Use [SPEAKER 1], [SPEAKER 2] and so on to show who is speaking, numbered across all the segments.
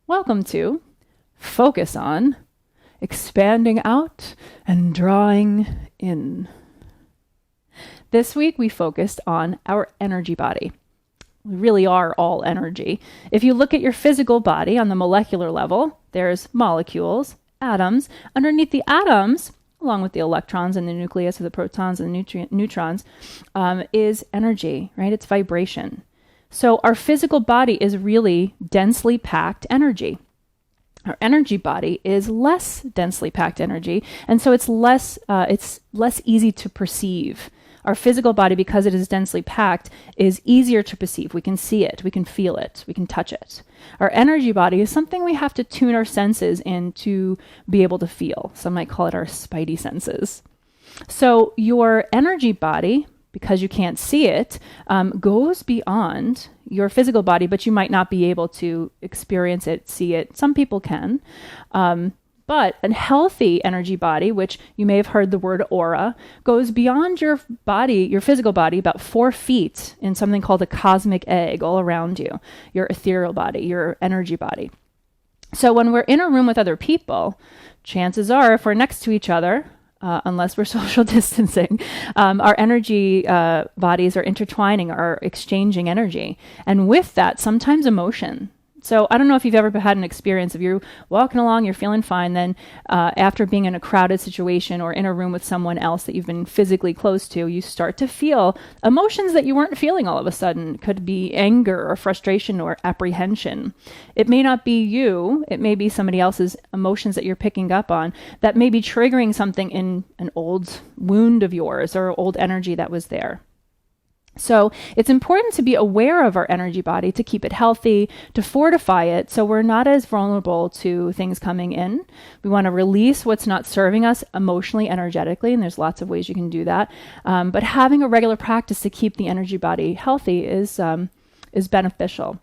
[SPEAKER 1] Welcome to Focus on Expanding Out and Drawing In. This week we focused on our energy body. We really are all energy. If you look at your physical body on the molecular level, there's molecules, atoms. Underneath the atoms, along with the electrons and the nucleus of the protons and the neutrons, is energy, right? It's vibration. So our physical body is really densely packed energy. Our energy body is less densely packed energy, and so it's less easy to perceive. Our physical body, because it is densely packed, is easier to perceive. We can see it, we can feel it, we can touch it. Our energy body is something we have to tune our senses in to be able to feel. Some might call it our spidey senses. So your energy body, because you can't see it, goes beyond your physical body, but you might not be able to experience it, see it. Some people can. But a healthy energy body, which you may have heard the word aura, goes beyond your body, your physical body, about 4 feet in something called a cosmic egg all around you, your ethereal body, your energy body. So when we're in a room with other people, chances are if we're next to each other, unless we're social distancing, our energy bodies are intertwining, are exchanging energy. And with that, sometimes emotion. So I don't know if you've ever had an experience of you're walking along, you're feeling fine, then after being in a crowded situation or in a room with someone else that you've been physically close to, you start to feel emotions that you weren't feeling all of a sudden. It could be anger or frustration or apprehension. It may not be you, it may be somebody else's emotions that you're picking up on that may be triggering something in an old wound of yours or old energy that was there. So it's important to be aware of our energy body, to keep it healthy, to fortify it so we're not as vulnerable to things coming in. We want to release what's not serving us emotionally, energetically, and there's lots of ways you can do that. But having a regular practice to keep the energy body healthy is beneficial.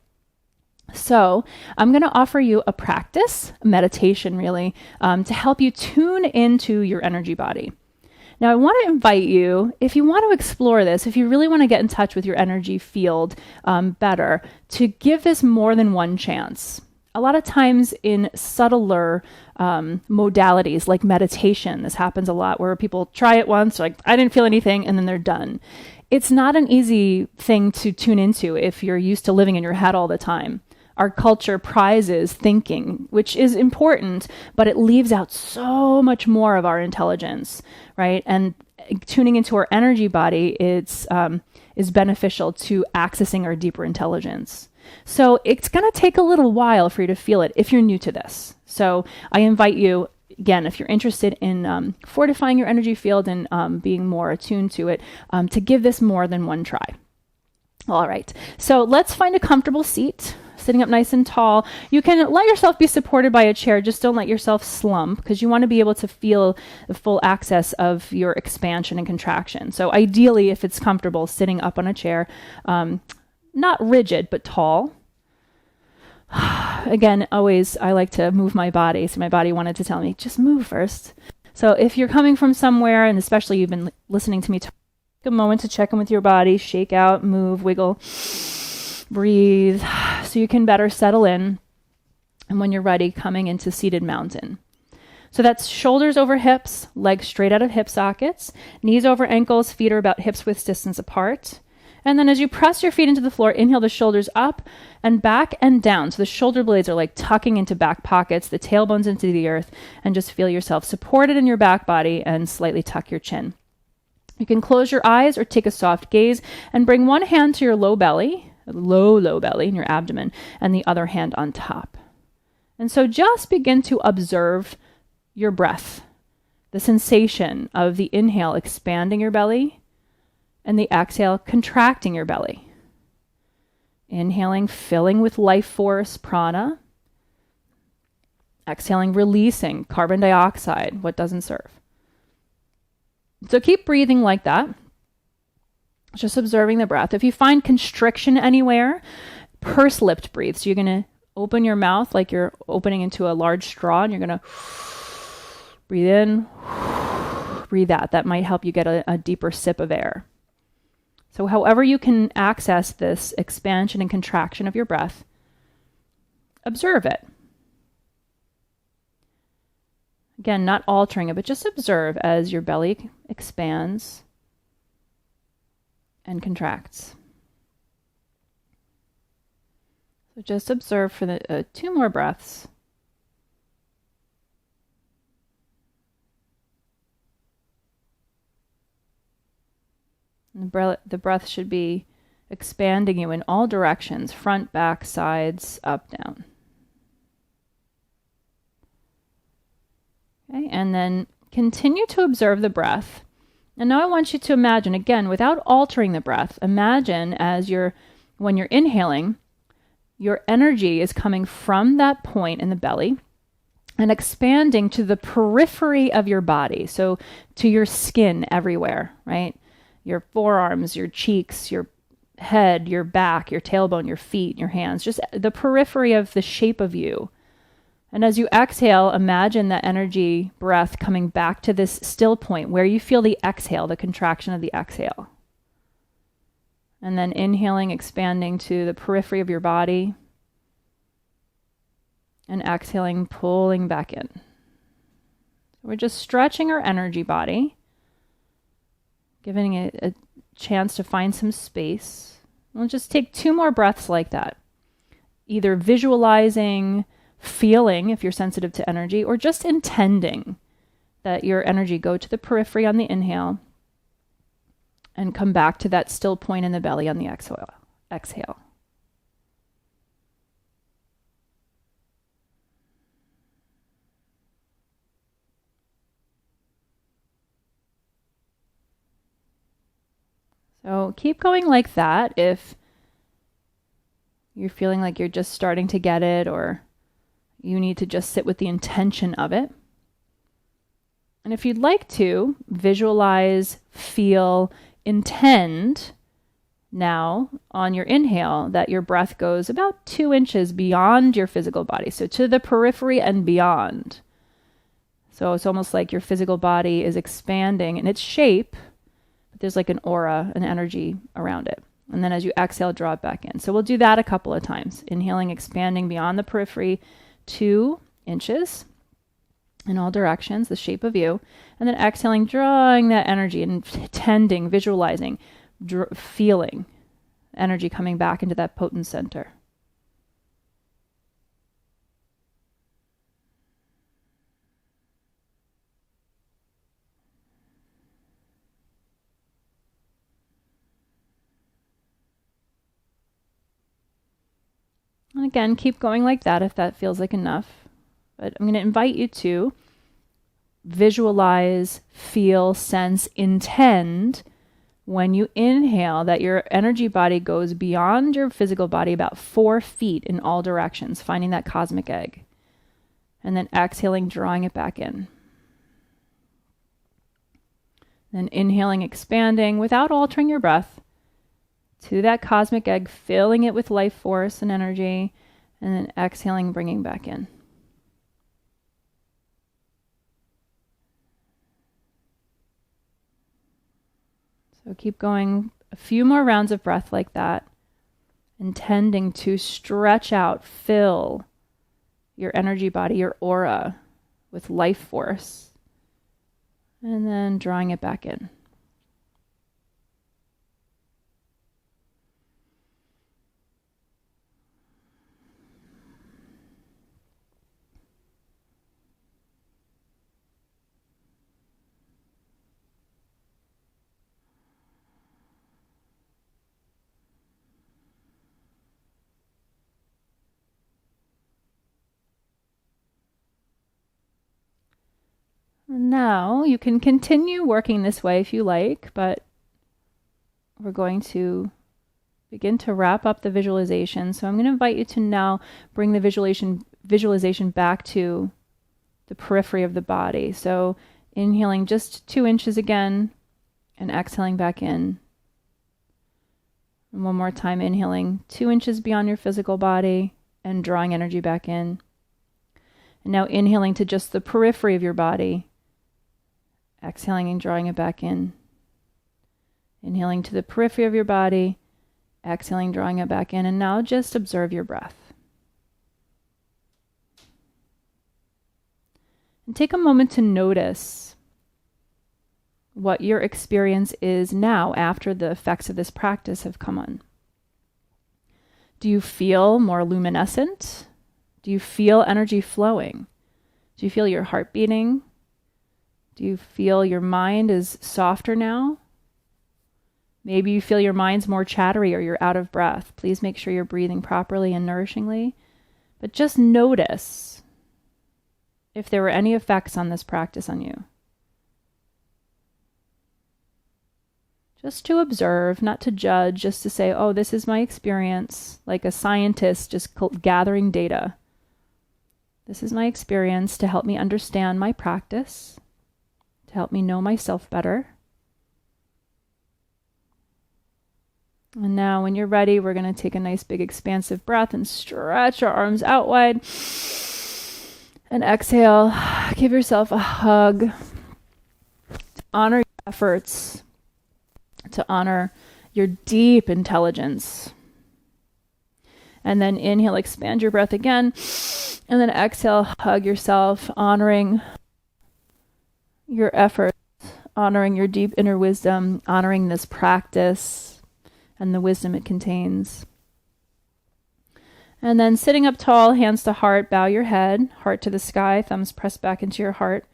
[SPEAKER 1] So I'm going to offer you a practice, a meditation really, to help you tune into your energy body. Now, I want to invite you, if you want to explore this, if you really want to get in touch with your energy field better, to give this more than one chance. A lot of times in subtler modalities like meditation, this happens a lot where people try it once, like, I didn't feel anything, and then they're done. It's not an easy thing to tune into if you're used to living in your head all the time. Our culture prizes thinking, which is important, but it leaves out so much more of our intelligence, right? And tuning into our energy body is beneficial to accessing our deeper intelligence. So it's going to take a little while for you to feel it if you're new to this. So I invite you, again, if you're interested in fortifying your energy field and being more attuned to it, to give this more than one try. All right, so let's find a comfortable seat. Sitting up nice and tall. You can let yourself be supported by a chair, just don't let yourself slump because you want to be able to feel the full access of your expansion and contraction. So ideally, if it's comfortable, sitting up on a chair, not rigid, but tall. Again, always I like to move my body. So my body wanted to tell me, just move first. So if you're coming from somewhere, and especially you've been listening to me talk, take a moment to check in with your body, shake out, move, wiggle. Breathe so you can better settle in. And when you're ready, coming into seated mountain. So that's shoulders over hips, legs straight out of hip sockets, knees over ankles, feet are about hips width distance apart. And then as you press your feet into the floor, inhale the shoulders up and back and down. So the shoulder blades are like tucking into back pockets, the tailbones into the earth, and just feel yourself supported in your back body and slightly tuck your chin. You can close your eyes or take a soft gaze and bring one hand to your low belly, low belly in your abdomen, and the other hand on top. And so just begin to observe your breath, the sensation of the inhale expanding your belly and the exhale contracting your belly. Inhaling, filling with life force, prana. Exhaling, releasing carbon dioxide, what doesn't serve. So keep breathing like that. Just observing the breath. If you find constriction anywhere, purse-lipped breathe. So you're going to open your mouth like you're opening into a large straw, and you're going to breathe in, breathe out. That might help you get a deeper sip of air. So however you can access this expansion and contraction of your breath, observe it. Again, not altering it, but just observe as your belly expands and contracts. So just observe for the 2 more breaths. And the breath should be expanding you in all directions, front, back, sides, up, down. Okay, and then continue to observe the breath. And now I want you to imagine, again, without altering the breath, imagine as when you're inhaling, your energy is coming from that point in the belly and expanding to the periphery of your body, so to your skin everywhere, right? Your forearms, your cheeks, your head, your back, your tailbone, your feet, your hands, just the periphery of the shape of you. And as you exhale, imagine that energy breath coming back to this still point where you feel the exhale, the contraction of the exhale. And then inhaling, expanding to the periphery of your body. And exhaling, pulling back in. We're just stretching our energy body, giving it a chance to find some space. We'll just take 2 more breaths like that. Either visualizing, feeling, if you're sensitive to energy, or just intending that your energy go to the periphery on the inhale and come back to that still point in the belly on the exhale. So keep going like that if you're feeling like you're just starting to get it, or you need to just sit with the intention of it. And if you'd like to, visualize, feel, intend now on your inhale that your breath goes about 2 inches beyond your physical body, so to the periphery and beyond. So it's almost like your physical body is expanding in its shape, but there's like an aura, an energy around it. And then as you exhale, draw it back in. So we'll do that a couple of times. Inhaling, expanding beyond the periphery 2 inches in all directions, the shape of you. And then exhaling, drawing that energy and intending, visualizing, feeling energy coming back into that potent center. And again, keep going like that if that feels like enough. But I'm going to invite you to visualize, feel, sense, intend when you inhale that your energy body goes beyond your physical body about 4 feet in all directions, finding that cosmic egg. And then exhaling, drawing it back in. Then inhaling, expanding without altering your breath to that cosmic egg, filling it with life force and energy, and then exhaling, bringing back in. So keep going a few more rounds of breath like that, intending to stretch out, fill your energy body, your aura with life force, and then drawing it back in. Now you can continue working this way if you like, but we're going to begin to wrap up the visualization. So I'm going to invite you to now bring the visualization back to the periphery of the body. So inhaling just 2 inches again and exhaling back in. And one more time, inhaling 2 inches beyond your physical body and drawing energy back in. And now inhaling to just the periphery of your body. Exhaling and drawing it back in. Inhaling to the periphery of your body. Exhaling, drawing it back in. And now just observe your breath. And take a moment to notice what your experience is now after the effects of this practice have come on. Do you feel more luminescent? Do you feel energy flowing? Do you feel your heart beating? Do you feel your mind is softer now? Maybe you feel your mind's more chattery or you're out of breath. Please make sure you're breathing properly and nourishingly. But just notice if there were any effects on this practice on you. Just to observe, not to judge, just to say, oh, this is my experience, like a scientist just gathering data. This is my experience to help me understand my practice, to help me know myself better. And now when you're ready, we're going to take a nice big expansive breath and stretch our arms out wide. And exhale, give yourself a hug to honor your efforts, to honor your deep intelligence. And then inhale, expand your breath again. And then exhale, hug yourself, honoring your efforts, honoring your deep inner wisdom, honoring this practice and the wisdom it contains. And then sitting up tall, hands to heart, bow your head, heart to the sky, thumbs pressed back into your heart,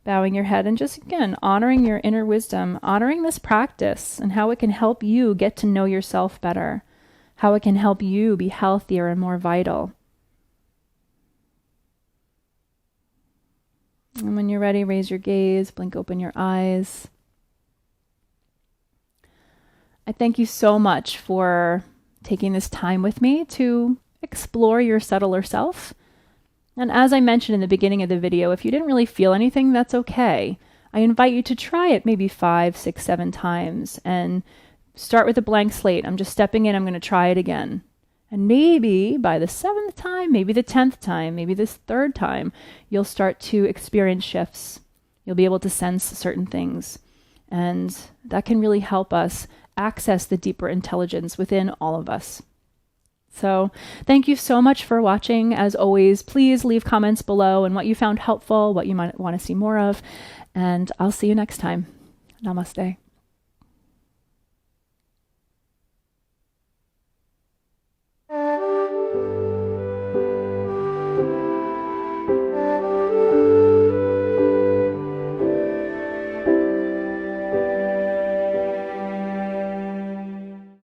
[SPEAKER 1] bowing your head, and just again, honoring your inner wisdom, honoring this practice and how it can help you get to know yourself better, how it can help you be healthier and more vital. And when you're ready, raise your gaze, blink open your eyes. I thank you so much for taking this time with me to explore your subtler self. And as I mentioned in the beginning of the video, if you didn't really feel anything, that's okay. I invite you to try it maybe 5, 6, 7 times and start with a blank slate. I'm just stepping in, I'm going to try it again. And maybe by the 7th time, maybe the 10th time, maybe this 3rd time, you'll start to experience shifts. You'll be able to sense certain things. And that can really help us access the deeper intelligence within all of us. So thank you so much for watching. As always, please leave comments below and what you found helpful, what you might want to see more of, and I'll see you next time. Namaste.